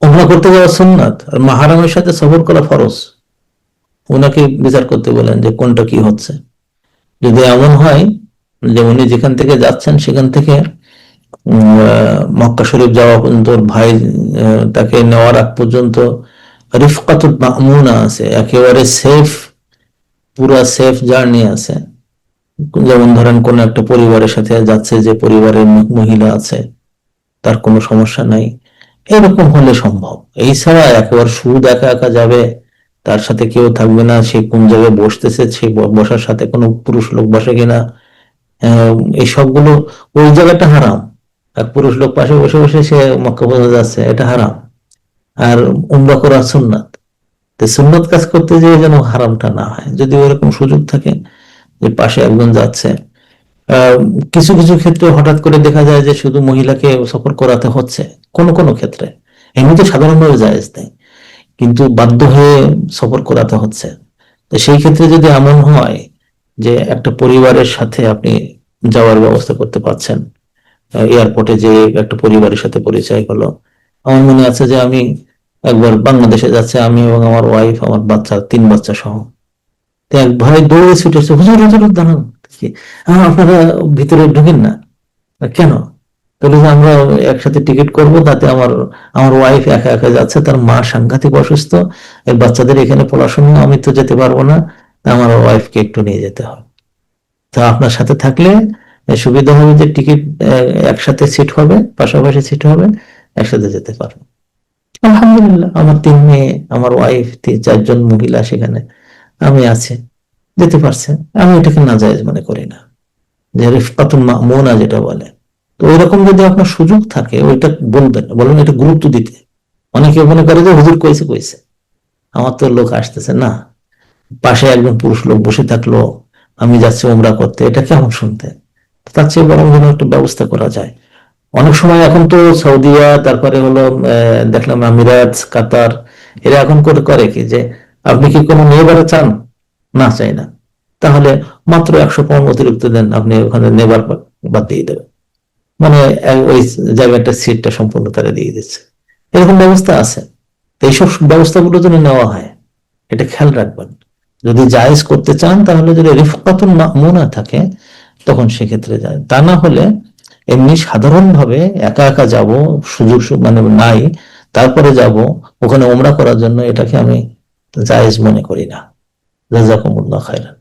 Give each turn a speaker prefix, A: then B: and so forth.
A: ওমরা করতে যাওয়া সুন্নাত আর মাহরামের সাথে সফর করা ফরজ। ওনাকে বিচার করতে বলেন যে কোনটা কি হচ্ছে। যদি এমন হয় যে উনি যেখান থেকে যাচ্ছেন সেখান থেকে মক্কা শরীফ যাওয়া পর্যন্ত ওর ভাই তাকে নেওয়ার আগ পর্যন্ত রিফকাতুল মামুনা আছে, একেবারে সেফ, পুরা সেফ জার্নি আছে। যেমন ধরেন কোন একটা পরিবারের সাথে যাচ্ছে, যে পরিবারের মহিলা আছে, তার কোনো সমস্যা নাই, এরকম হলে সম্ভব। এই ছাড়া একেবারে সুদ একা একা যাবে, তার সাথে কেউ থাকবে না, সে কোন জায়গায় বসতেছে, সে বসার সাথে কোনো পুরুষ লোক বসে কিনা, এই সবগুলো, ওই জায়গাটা হারাম। এক পুরুষ লোক পাশে বসে বসে সে মক্কা পর্যন্ত যাচ্ছে, এটা হারাম। আর উমরা করা সুন্নাত, তো সুন্নত কাজ করতে যেয়ে যেন হারামটা না হয়। যদি ওরকম সুযোগ থাকে যে পাশে একজন যাচ্ছে, আহ, কিছু কিছু ক্ষেত্রে হঠাৎ করে দেখা যায় যে শুধু মহিলাকে সফর করাতে হচ্ছে, কোন কোন ক্ষেত্রে। এমনিতে সাধারণভাবে জায়েজ নেই, কিন্তু বাধ্য হয়ে সফর করাতে হচ্ছে। তো সেই ক্ষেত্রে যদি এমন হয় যে একটা পরিবারের সাথে আপনি যাওয়ার ব্যবস্থা করতে পারছেন, এয়ারপোর্টে যে একটা পরিবারের সাথে পরিচয় হলো। আমার মনে আছে যে আমি একবার বাংলাদেশে যাচ্ছে, আমি এবং আমার ওয়াইফ, আমার বাচ্চা, 3 বাচ্চা সহ। তো এক ভাই দৌড়ে ছুটে এসে, হুজুর হুজুর দাঁড়ান, কি, আপনারা ভিতরে ঢুকেন না কেন? তাহলে যে আমরা একসাথে টিকিট করব, তাতে আমার আমার ওয়াইফ একা একা যাচ্ছে, তার মা সাংঘাতিক অসুস্থ, এই বাচ্চাদের এখানে পড়াশোনা, আমি তো যেতে পারবো না, আমার ওয়াইফকে একটু নিয়ে যেতে হবে। তো আপনার সাথে থাকলে সুবিধা হবে যে টিকিট একসাথে সিট হবে, পাশাপাশি সিট হবে, একসাথে যেতে পারবো। আলহামদুলিল্লাহ, আমার 3 মেয়ে, আমার ওয়াইফ, 4জন মহিলা সেখানে, আমি আছি, যেতে পারছে। আমি এটাকে নাজায়েজ মনে করি না, যে রিফকাতুল মামুনা যেটা বলে। তো ওইরকম যদি আপনার সুযোগ থাকে, ওইটা বলবেন, বলেন এটা গুরুত্ব দিতে। অনেকে মনে করে যে হুজুর কইছে কইছে, আমার তো লোক আসতেছে না, পাশে একজন পুরুষ লোক বসে থাকলো, আমি যাচ্ছি ওমরা করতে, এটা কেমন শুনতে। তার চেয়ে বরং যেন একটা ব্যবস্থা করা যায়। অনেক সময় এখন তো সৌদিয়া, তারপরে হলো দেখলাম আমিরাত, কাতার, এরা এখন করে করে কি যে আপনি কি কোনো নেবার চান? না, চাই না, তাহলে মাত্র 100 পাউন্ড অতিরিক্ত দেন, আপনি ওখানে নেবার বাদ দিয়ে দেবেন। মানে ওই জায়গাটা, সিটটা সম্পূর্ণ তারা দিয়ে দিচ্ছে। এরকম ব্যবস্থা আছে। তো এইসব ব্যবস্থাগুলো যদি নেওয়া হয়, এটা খেয়াল রাখবেন। যদি জায়েজ করতে চান, তাহলে যদি রিফকাতুন মামুনা থাকে, তখন সেক্ষেত্রে যায়। তা না হলে এমনি সাধারণভাবে একা একা যাব, সুযোগ মানে নাই, তারপরে যাব ওখানে ওমরা করার জন্য, এটাকে আমি জায়েজ মনে করি না। জাযাকুমুল্লাহ খাইরান।